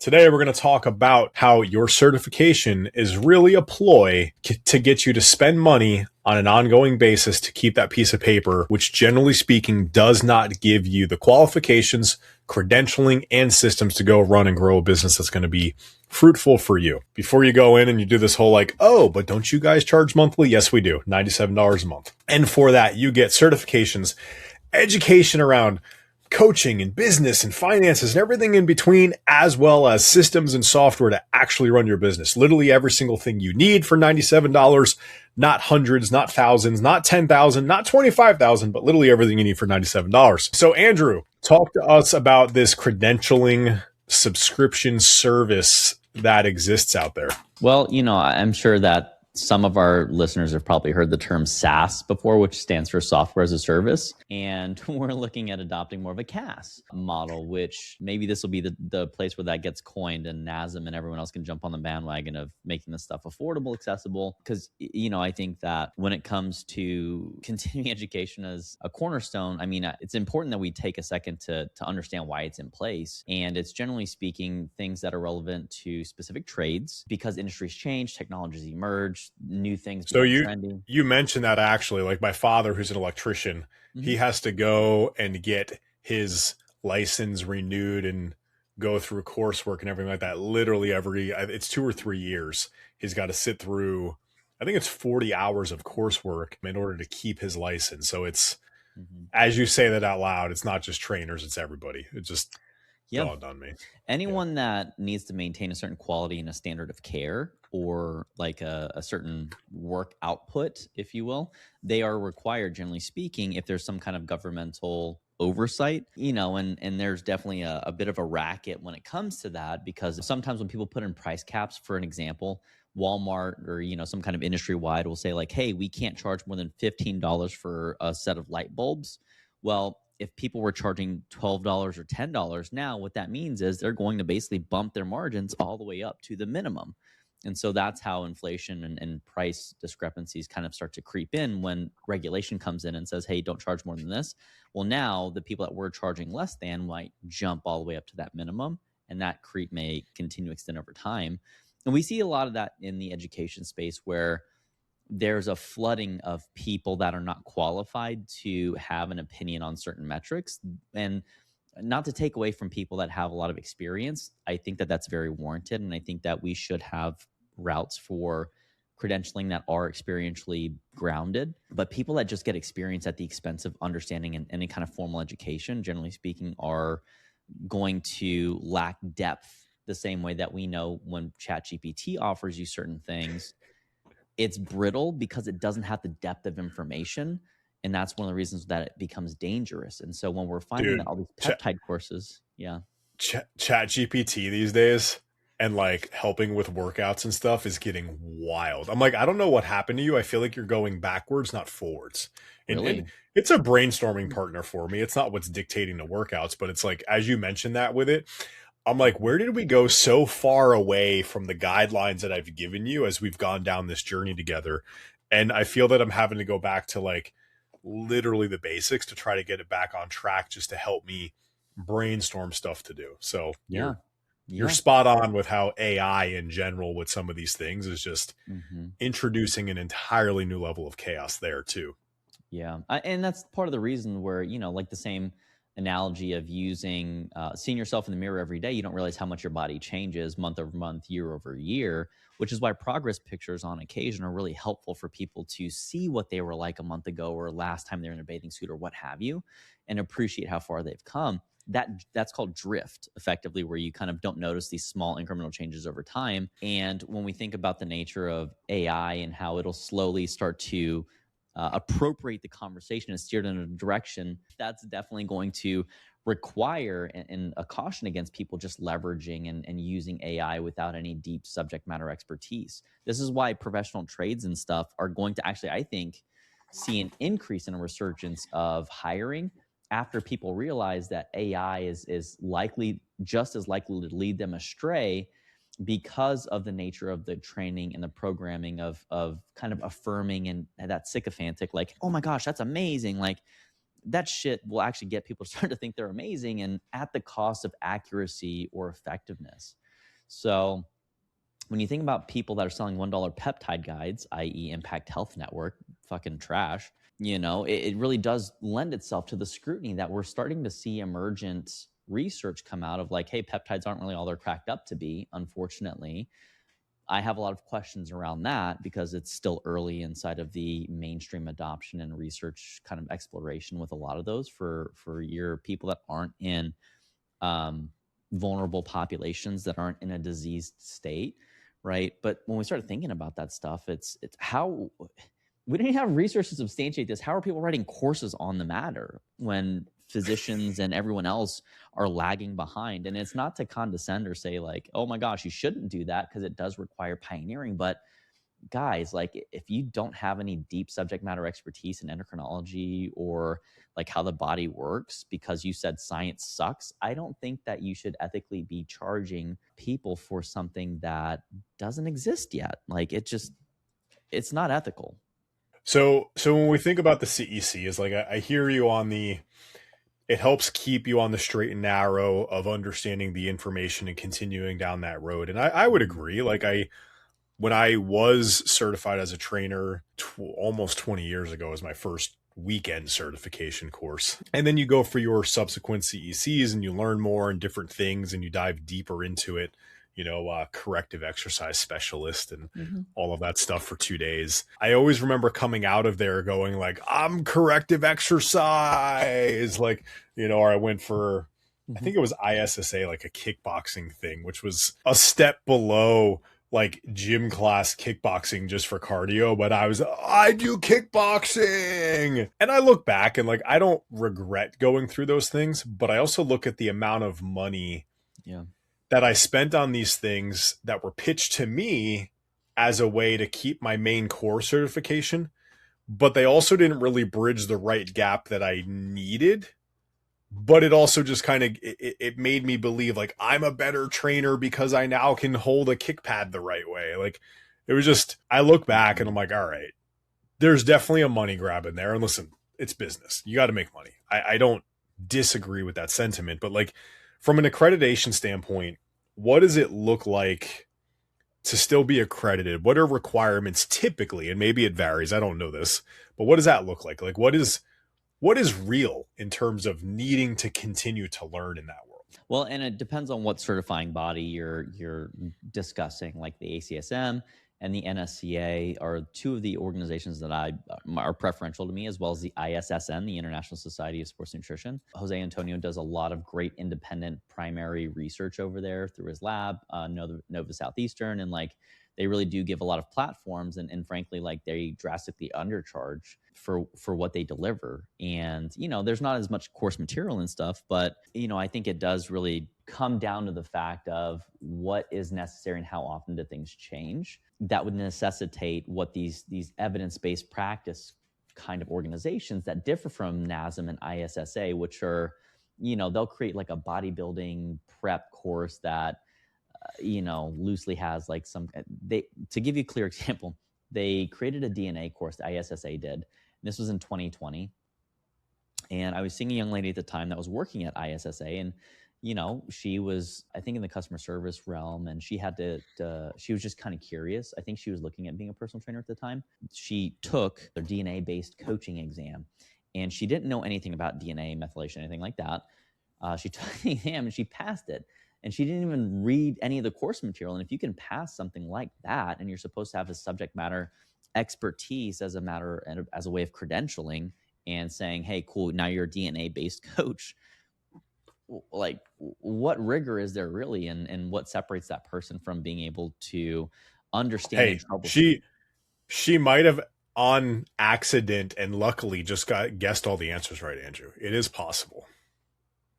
Today, we're going to talk about how your certification is really a ploy to get you to spend money on an ongoing basis to keep that piece of paper, which generally speaking does not give you the qualifications, credentialing, and systems to go run and grow a business that's going to be fruitful for you. Before you go in and you do this whole like, oh, but don't you guys charge monthly? Yes, we do. $97 a month. And for that, you get certifications, education around coaching and business and finances and everything in between, as well as systems and software to actually run your business. Literally every single thing you need for $97, not hundreds, not thousands, not 10,000, not 25,000, but literally everything you need for $97. So Andrew, talk to us about this credentialing subscription service that exists out there. Well, I'm sure that some of our listeners have probably heard the term SaaS before, which stands for software as a service. And we're looking at adopting more of a CaaS model, which maybe this will be the place where that gets coined and NASM and everyone else can jump on the bandwagon of making this stuff affordable, accessible. Because, I think that when it comes to continuing education as a cornerstone, it's important that we take a second to understand why it's in place. And it's generally speaking, things that are relevant to specific trades because industries change, technologies emerge, new things. So you mentioned that actually, like my father, who's an electrician, he has to go and get his license renewed and go through coursework and everything like that. Literally it's 2 or 3 years. He's got to sit through, I think it's 40 hours of coursework in order to keep his license. So it's, as you say that out loud, it's not just trainers, it's everybody. It just dawned on me. Anyone that needs to maintain a certain quality and a standard of care, or like a certain work output, if you will, they are required, generally speaking, if there's some kind of governmental oversight, and there's definitely a bit of a racket when it comes to that, because sometimes when people put in price caps, for an example, Walmart or, some kind of industry wide will say like, hey, we can't charge more than $15 for a set of light bulbs. Well, if people were charging $12 or $10 now, what that means is they're going to basically bump their margins all the way up to the minimum. And so that's how inflation and price discrepancies kind of start to creep in when regulation comes in and says, hey, don't charge more than this. Well, now the people that were charging less than might jump all the way up to that minimum, and that creep may continue to extend over time. And we see a lot of that in the education space where there's a flooding of people that are not qualified to have an opinion on certain metrics. And not to take away from people that have a lot of experience, I think that that's very warranted. And I think that we should have routes for credentialing that are experientially grounded. But people that just get experience at the expense of understanding and any kind of formal education, generally speaking, are going to lack depth the same way that we know when ChatGPT offers you certain things, it's brittle because it doesn't have the depth of information. And that's one of the reasons that it becomes dangerous. And so when we're finding that all these peptide courses, ChatGPT these days and like helping with workouts and stuff is getting wild. I'm like, I don't know what happened to you. I feel like you're going backwards, not forwards. And it's a brainstorming partner for me. It's not what's dictating the workouts, but it's like, as you mentioned that with it, I'm like, where did we go so far away from the guidelines that I've given you as we've gone down this journey together? And I feel that I'm having to go back to like literally the basics to try to get it back on track just to help me brainstorm stuff to do. So you're spot on with how AI in general with some of these things is just introducing an entirely new level of chaos there too. Yeah. And that's part of the reason where, like the same analogy of using seeing yourself in the mirror every day, you don't realize how much your body changes month over month, year over year, which is why progress pictures on occasion are really helpful for people to see what they were like a month ago or last time they were in a bathing suit or what have you, and appreciate how far they've come. That's called drift, effectively, where you kind of don't notice these small incremental changes over time. And when we think about the nature of AI and how it'll slowly start to appropriate the conversation and steer it in a direction, that's definitely going to require and a caution against people just leveraging and using AI without any deep subject matter expertise. This is why professional trades and stuff are going to actually, I think, see an increase in a resurgence of hiring after people realize that AI is likely, just as likely to lead them astray because of the nature of the training and the programming of kind of affirming and that sycophantic, like, oh my gosh, that's amazing. Like that shit will actually get people to start to think they're amazing and at the cost of accuracy or effectiveness. So when you think about people that are selling $1 peptide guides, i.e., Impact Health Network, fucking trash, it really does lend itself to the scrutiny that we're starting to see emergent research come out of, like, hey, peptides aren't really all they're cracked up to be, unfortunately. I have a lot of questions around that because it's still early inside of the mainstream adoption and research kind of exploration with a lot of those for your people that aren't in um, vulnerable populations, that aren't in a diseased state, right? But when we started thinking about that stuff, it's how we didn't have research to substantiate this. How are people writing courses on the matter when physicians and everyone else are lagging behind? And it's not to condescend or say like, oh my gosh, you shouldn't do that, because it does require pioneering. But guys, like, if you don't have any deep subject matter expertise in endocrinology or like how the body works because you said science sucks, I don't think that you should ethically be charging people for something that doesn't exist yet. Like, it's not ethical. So when we think about the CEC, is like I hear you on the, it helps keep you on the straight and narrow of understanding the information and continuing down that road. And I would agree. Like when I was certified as a trainer almost 20 years ago, was my first weekend certification course. And then you go for your subsequent CECs and you learn more and different things and you dive deeper into it, corrective exercise specialist and all of that stuff for 2 days. I always remember coming out of there going like, I'm corrective exercise. Like, or I went for, I think it was ISSA, like a kickboxing thing, which was a step below like gym class kickboxing just for cardio, but I do kickboxing. And I look back and like, I don't regret going through those things, but I also look at the amount of money that I spent on these things that were pitched to me as a way to keep my main core certification, but they also didn't really bridge the right gap that I needed. But it also just kind of, it made me believe like I'm a better trainer because I now can hold a kick pad the right way. Like it was just, I look back and I'm like, all right, there's definitely a money grab in there. And listen, it's business. You got to make money. I don't disagree with that sentiment, but like from an accreditation standpoint, what does it look like to still be accredited? What are requirements typically? And maybe it varies. I don't know this, but what does that look like? Like what is real in terms of needing to continue to learn in that world? Well, and it depends on what certifying body you're discussing. Like the ACSM and the NSCA are two of the organizations that are preferential to me, as well as the ISSN, the International Society of Sports Nutrition. Jose Antonio does a lot of great independent primary research over there through his lab, Nova Southeastern, and like they really do give a lot of platforms, and frankly, like they drastically undercharge for what they deliver. And there's not as much course material and stuff, but I think it does really come down to the fact of what is necessary and how often do things change. That would necessitate what these evidence-based practice kind of organizations that differ from NASM and ISSA, which are, they'll create like a bodybuilding prep course that loosely has like to give you a clear example, they created a DNA course, the ISSA did. And this was in 2020. And I was seeing a young lady at the time that was working at ISSA, and she was, I think, in the customer service realm, and she had she was just kind of curious. I think she was looking at being a personal trainer at the time. She took their DNA-based coaching exam, and she didn't know anything about DNA, methylation, anything like that. She took the exam and she passed it. And she didn't even read any of the course material. And if you can pass something like that, and you're supposed to have a subject matter expertise as a way of credentialing and saying, hey, cool, now you're a DNA-based coach, like what rigor is there really? And what separates that person from being able to understand? Hey, she might have on accident and luckily just guessed all the answers right, Andrew. It is possible.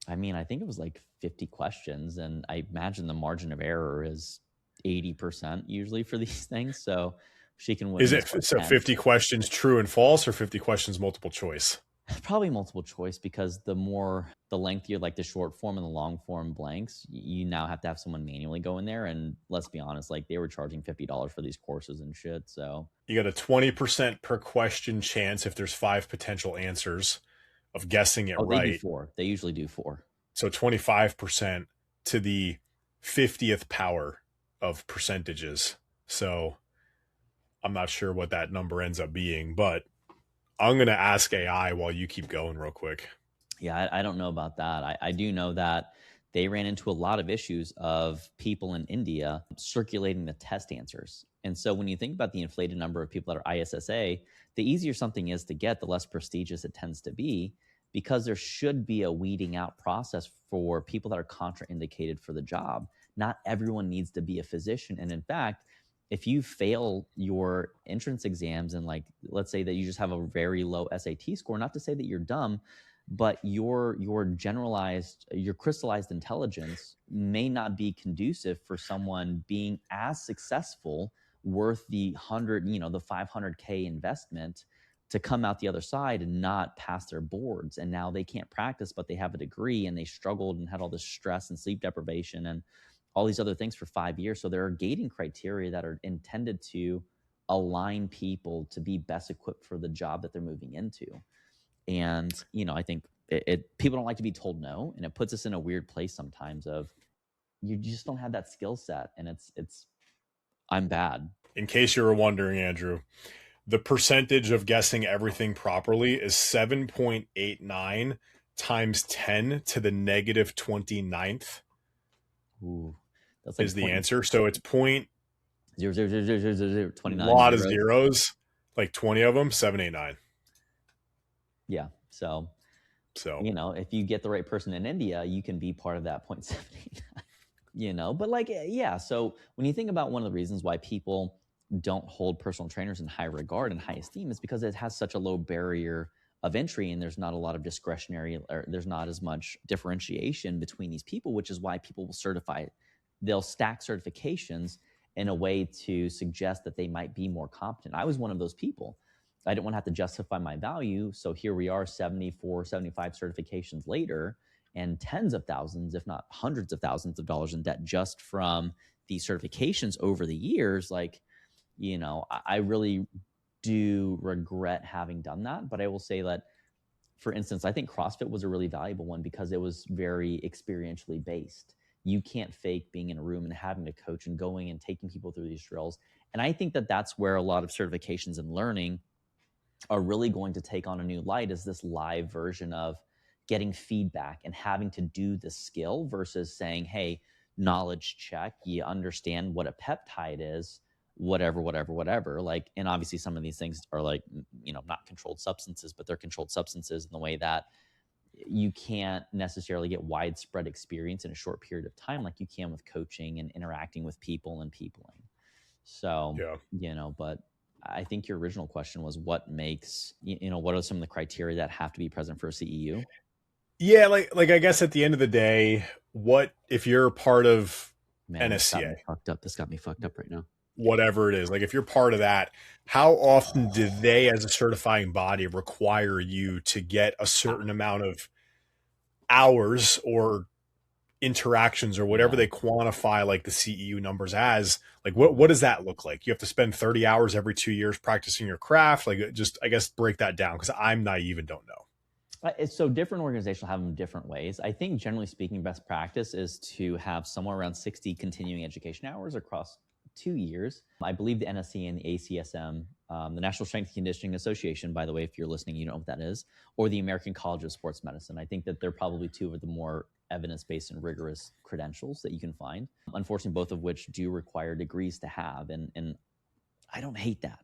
I mean, I think it was like 50 questions, and I imagine the margin of error is 80% usually for these things. So she can win. Is it so 50 questions true and false, or 50 questions multiple choice? Probably multiple choice, because the lengthier, like the short form and the long form blanks, you now have to have someone manually go in there. And let's be honest, like they were charging $50 for these courses and shit. So you got a 20% per question chance if there's 5 potential answers of guessing it right. They usually do 4. So 25% to the 50th power of percentages. So I'm not sure what that number ends up being, but I'm going to ask AI while you keep going real quick. Yeah, I don't know about that. I do know that they ran into a lot of issues of people in India circulating the test answers. And so when you think about the inflated number of people that are ISSA, the easier something is to get, the less prestigious it tends to be, because there should be a weeding out process for people that are contraindicated for the job. Not everyone needs to be a physician. And in fact, if you fail your entrance exams and, like, let's say that you just have a very low SAT score, not to say that you're dumb, but your generalized, your crystallized intelligence may not be conducive for someone being as successful, worth the 100, the 500K investment, to come out the other side and not pass their boards. And now they can't practice, but they have a degree, and they struggled and had all this stress and sleep deprivation and all these other things for 5 years. So there are gating criteria that are intended to align people to be best equipped for the job that they're moving into. And, I think people don't like to be told no. And it puts us in a weird place sometimes of, you just don't have that skill set. And I'm bad. In case you were wondering, Andrew, the percentage of guessing everything properly is 7.89 times 10 to the negative 29th. Ooh, that's like is the answer. So it's point 0.00029. A lot of zeros, like 20 of them, 789. Yeah. So, if you get the right person in India, you can be part of that 0.789. But like, yeah. So when you think about one of the reasons why people don't hold personal trainers in high regard and high esteem, is because it has such a low barrier of entry, and there's not a lot of discretionary, or there's not as much differentiation between these people, which is why people will certify. They'll stack certifications in a way to suggest that they might be more competent. I was one of those people. I didn't want to have to justify my value. So here we are 74, 75 certifications later, and tens of thousands, if not hundreds of thousands of dollars in debt just from these certifications over the years. Like, I really do regret having done that. But I will say that, for instance, I think CrossFit was a really valuable one because it was very experientially based. You can't fake being in a room and having a coach and going and taking people through these drills. And I think that that's where a lot of certifications and learning are really going to take on a new light, is this live version of getting feedback and having to do the skill versus saying, hey, knowledge check, you understand what a peptide is, whatever. Like, and obviously some of these things are like, not controlled substances, but they're controlled substances in the way that you can't necessarily get widespread experience in a short period of time like you can with coaching and interacting with people and peopling. So, yeah. But I think your original question was, what makes, what are some of the criteria that have to be present for a CEU? Yeah, like I guess at the end of the day, what if you're part of NSCA? This got me fucked up right now. Whatever it is, like if you're part of that, how often do they, as a certifying body, require you to get a certain amount of hours or interactions or whatever they quantify like the CEU numbers as? Like what does that look like? You have to spend 30 hours every 2 years practicing your craft? Like, just, I guess, break that down, because I'm naive and don't know. So different organizations have them different ways. I think generally speaking, best practice is to have somewhere around 60 continuing education hours across 2 years. I believe the NSC and the ACSM, the National Strength and Conditioning Association, by the way, if you're listening, you know what that is, or the American College of Sports Medicine. I think that they're probably two of the more evidence-based and rigorous credentials that you can find. Unfortunately, both of which do require degrees to have. And I don't hate that.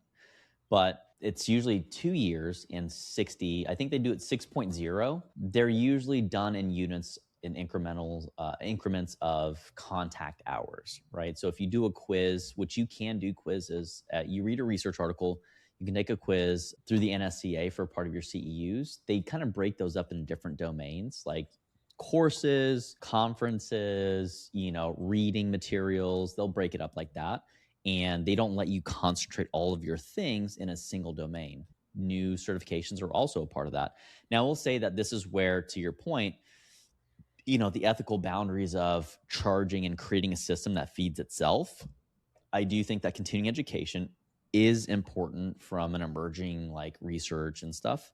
But it's usually 2 years and 60. I think they do it 6.0. They're usually done in units, in increments of contact hours, right? So if you do a quiz, which you can do quizzes, you read a research article, you can take a quiz through the NSCA for part of your CEUs. They kind of break those up into different domains, like courses, conferences, reading materials. They'll break it up like that. And they don't let you concentrate all of your things in a single domain. New certifications are also a part of that. Now, we'll say that this is where, to your point, the ethical boundaries of charging and creating a system that feeds itself. I do think that continuing education is important from an emerging, like, research and stuff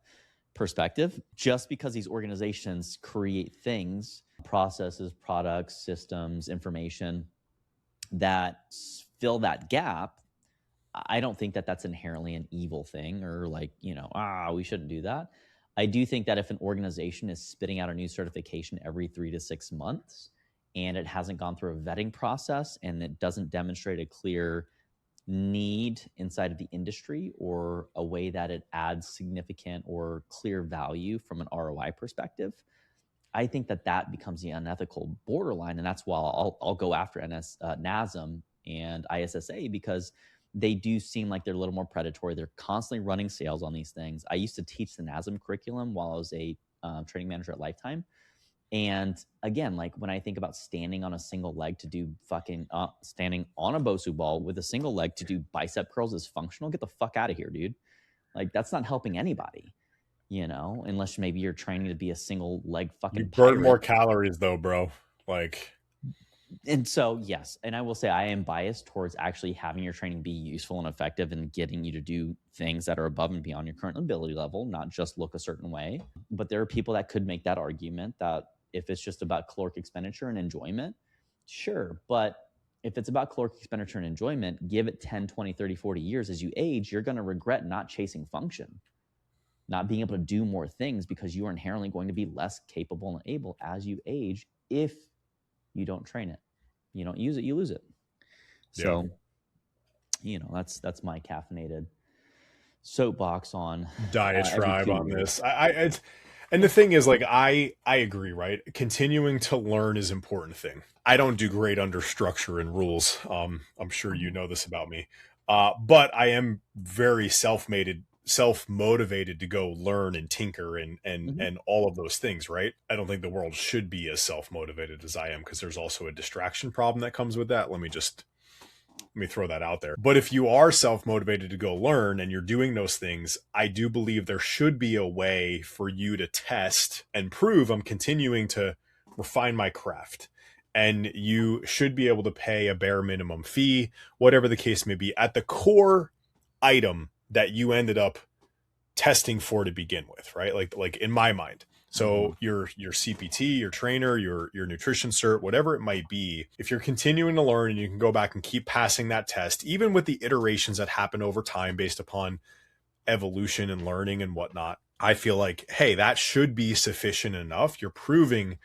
perspective. Just because these organizations create things processes, products, systems, information that fill that gap, I don't think that that's inherently an evil thing or like, we shouldn't do that. I do think that if an organization is spitting out a new certification every 3 to 6 months and it hasn't gone through a vetting process and it doesn't demonstrate a clear need inside of the industry or a way that it adds significant or clear value from an ROI perspective, I think that that becomes the unethical borderline. And that's why I'll go after NASM and ISSA, because they do seem like they're a little more predatory. They're constantly running sales on these things. I used to teach the NASM curriculum while I was a training manager at Lifetime. And again, like when I think about standing on a single leg to do standing on a Bosu ball with a single leg to do bicep curls is functional, get the fuck out of here, dude. Like that's not helping anybody, unless maybe you're training to be a single leg fucking You burn pirate. more calories though, bro. Like, and so, yes. And I will say I am biased towards actually having your training be useful and effective and getting you to do things that are above and beyond your current ability level, not just look a certain way. But there are people that could make that argument that if it's just about caloric expenditure and enjoyment, sure. But if it's about caloric expenditure and enjoyment, give it 10, 20, 30, 40 years. As you age, you're going to regret not chasing function, not being able to do more things because you are inherently going to be less capable and able as you age if you don't train it. You don't use it, you lose it. So, that's my caffeinated soapbox on diatribe on this. And the thing is, like, I agree, right? Continuing to learn is an important thing. I don't do great under structure and rules. I'm sure you know this about me. But I am very self-motivated to go learn and tinker and all of those things, right? I don't think the world should be as self-motivated as I am, because there's also a distraction problem that comes with that. Let me throw that out there. But if you are self-motivated to go learn and you're doing those things, I do believe there should be a way for you to test and prove I'm continuing to refine my craft. And you should be able to pay a bare minimum fee, whatever the case may be, at the core item that you ended up testing for to begin with, right? Like in my mind. So your CPT, your trainer, your nutrition cert, whatever it might be, if you're continuing to learn and you can go back and keep passing that test, even with the iterations that happen over time based upon evolution and learning and whatnot, I feel like, hey, that should be sufficient enough. You're proving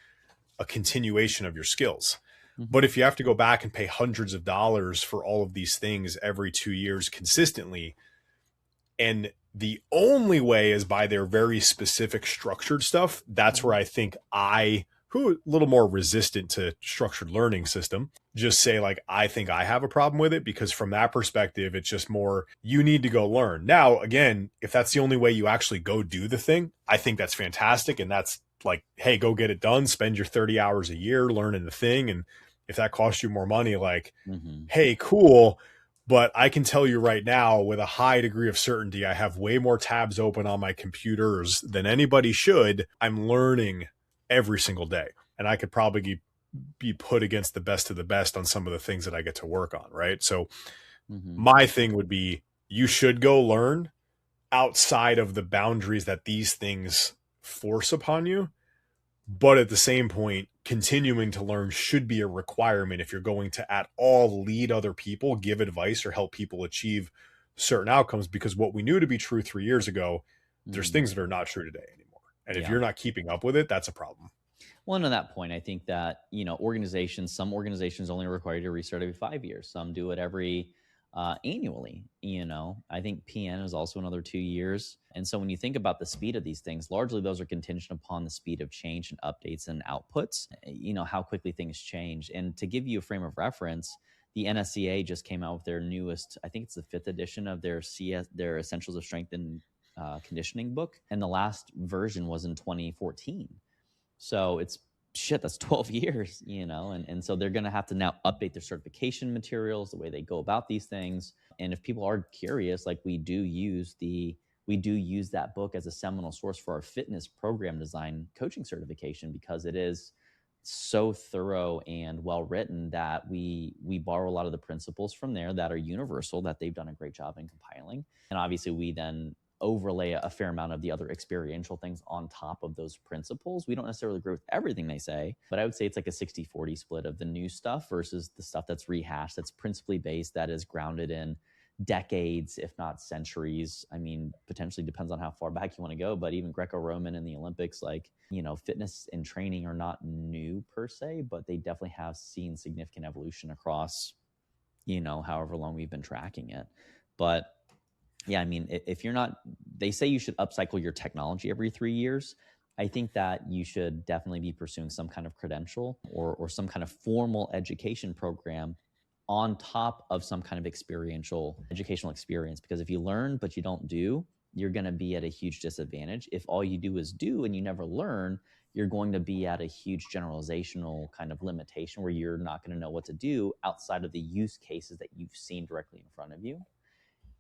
a continuation of your skills. But if you have to go back and pay hundreds of dollars for all of these things every 2 years consistently, and the only way is by their very specific structured stuff, that's where I think who a little more resistant to structured learning system, just say like, I think I have a problem with it, because from that perspective, it's just more, you need to go learn. Now, again, if that's the only way you actually go do the thing, I think that's fantastic. And that's like, hey, go get it done, spend your 30 hours a year learning the thing. And if that costs you more money, like, hey, cool. But I can tell you right now with a high degree of certainty, I have way more tabs open on my computers than anybody should. I'm learning every single day. And I could probably be put against the best of the best on some of the things that I get to work on, right? So my thing would be, you should go learn outside of the boundaries that these things force upon you. But at the same point, continuing to learn should be a requirement if you're going to at all lead other people, give advice, or help people achieve certain outcomes. Because what we knew to be true 3 years ago, there's things that are not true today anymore. And if you're not keeping up with it, that's a problem. Well, and on that point, I think that, some organizations only require you to restart every 5 years. Some do it every annually. I think PN is also another 2 years. And so when you think about the speed of these things, largely those are contingent upon the speed of change and updates and outputs, how quickly things change. And to give you a frame of reference, the NSCA just came out with their newest, I think it's the 5th edition of their Essentials of Strength and Conditioning book. And the last version was in 2014. So that's 12 years, and so they're going to have to now update their certification materials, the way they go about these things. And if people are curious, like we do use that book as a seminal source for our fitness program design coaching certification, because it is so thorough and well written that we borrow a lot of the principles from there that are universal, that they've done a great job in compiling. And obviously we then overlay a fair amount of the other experiential things on top of those principles. We don't necessarily agree with everything they say, but I would say it's like a 60-40 split of the new stuff versus the stuff that's rehashed, that's principally based, that is grounded in decades, if not centuries. I mean, potentially depends on how far back you want to go, but even Greco-Roman in the Olympics, like, fitness and training are not new per se, but they definitely have seen significant evolution across, however long we've been tracking it. But yeah, I mean, if you're not, they say you should upcycle your technology every 3 years. I think that you should definitely be pursuing some kind of credential or some kind of formal education program on top of some kind of experiential educational experience. Because if you learn but you don't do, you're going to be at a huge disadvantage. If all you do is do and you never learn, you're going to be at a huge generalizational kind of limitation where you're not going to know what to do outside of the use cases that you've seen directly in front of you.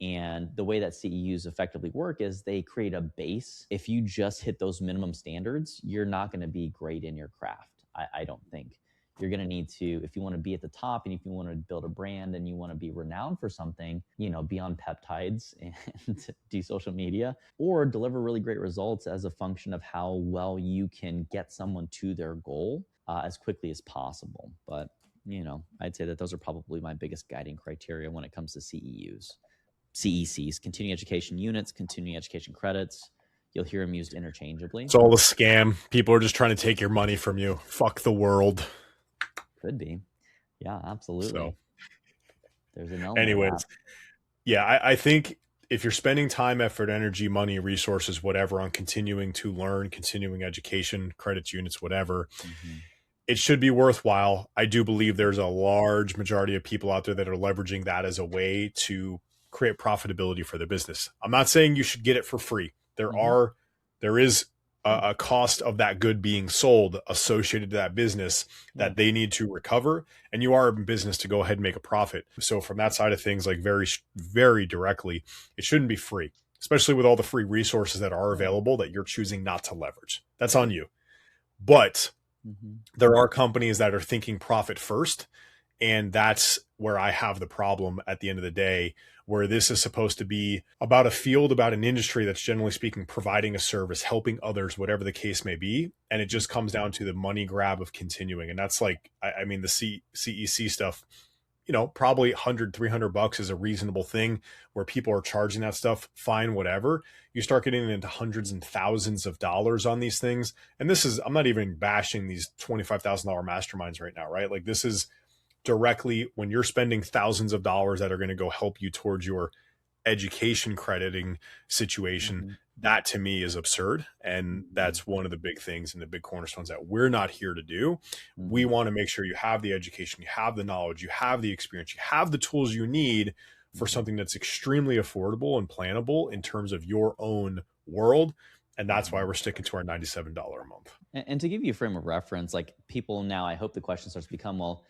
And the way that CEUs effectively work is they create a base. If you just hit those minimum standards, you're not going to be great in your craft. I don't think. You're going to need to, if you want to be at the top and if you want to build a brand and you want to be renowned for something, be on peptides and do social media, or deliver really great results as a function of how well you can get someone to their goal as quickly as possible. But, I'd say that those are probably my biggest guiding criteria when it comes to CEUs. CECs, continuing education units, continuing education credits. You'll hear them used interchangeably. It's all a scam. People are just trying to take your money from you. Fuck the world. Could be. Yeah, absolutely. So, there's an element anyways, of that. yeah, I think if you're spending time, effort, energy, money, resources, whatever, on continuing to learn, continuing education, credits, units, whatever, it should be worthwhile. I do believe there's a large majority of people out there that are leveraging that as a way to create profitability for their business. I'm not saying you should get it for free. There is a cost of that good being sold associated to that business that they need to recover, and you are in business to go ahead and make a profit. So from that side of things, like very, very directly, it shouldn't be free, especially with all the free resources that are available that you're choosing not to leverage. That's on you. But there are companies that are thinking profit first, and that's where I have the problem at the end of the day, where this is supposed to be about a field, about an industry that's generally speaking providing a service, helping others, whatever the case may be. And it just comes down to the money grab of continuing. And that's like, I mean, the CEC stuff, probably $100, $300 is a reasonable thing where people are charging that stuff. Fine, whatever. You start getting into hundreds and thousands of dollars on these things. And this is, I'm not even bashing these $25,000 masterminds right now, right? Like, this is directly when you're spending thousands of dollars that are going to go help you towards your education crediting situation. That to me is absurd. And that's one of the big things and the big cornerstones that we're not here to do. We want to make sure you have the education, you have the knowledge, you have the experience, you have the tools you need for something that's extremely affordable and plannable in terms of your own world. And that's why we're sticking to our $97 a month. And to give you a frame of reference, like, people now, I hope the question starts to become, well,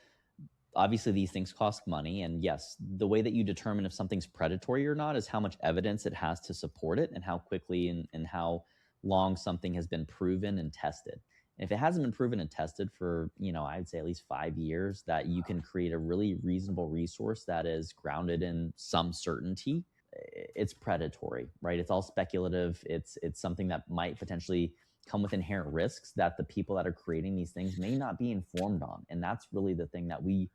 obviously these things cost money. And yes, the way that you determine if something's predatory or not is how much evidence it has to support it and how quickly and how long something has been proven and tested. And if it hasn't been proven and tested for, I'd say at least 5 years, that you can create a really reasonable resource that is grounded in some certainty, it's predatory, right? It's all speculative. It's something that might potentially come with inherent risks that the people that are creating these things may not be informed on. And that's really the thing that we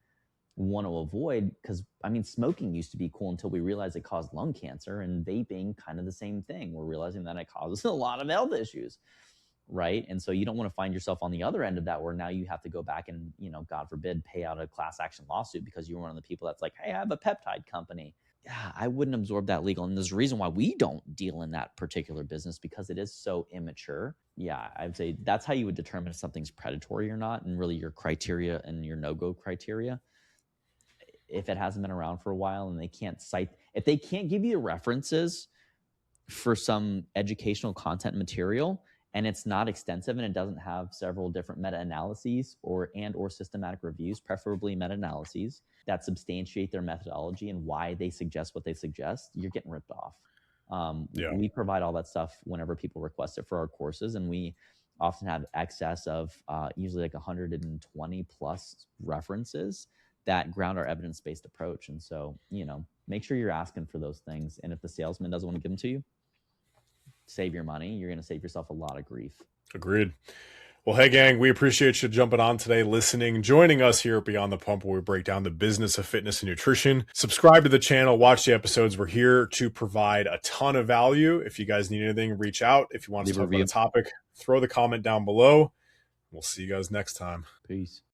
want to avoid, because smoking used to be cool until we realized it caused lung cancer, and vaping, kind of the same thing. We're realizing that it causes a lot of health issues, right? And so you don't want to find yourself on the other end of that, where now you have to go back and, God forbid, pay out a class action lawsuit because you were one of the people that's like, hey, I have a peptide company. Yeah, I wouldn't absorb that legal. And there's a reason why we don't deal in that particular business, because it is so immature. Yeah, I'd say that's how you would determine if something's predatory or not, and really your criteria and your no-go criteria. If it hasn't been around for a while and if they can't give you references for some educational content material, and it's not extensive and it doesn't have several different meta-analyses or systematic reviews, preferably meta-analyses, that substantiate their methodology and why they suggest what they suggest, you're getting ripped off. We provide all that stuff whenever people request it for our courses, and we often have excess of usually like 120 plus references that ground our evidence-based approach. And so, make sure you're asking for those things. And if the salesman doesn't want to give them to you, save your money, you're going to save yourself a lot of grief. Agreed. Well, hey, gang, we appreciate you jumping on today, listening, joining us here at Beyond the Pump, where we break down the business of fitness and nutrition. Subscribe to the channel, watch the episodes. We're here to provide a ton of value. If you guys need anything, reach out. If you want to talk about a topic, throw the comment down below. We'll see you guys next time. Peace.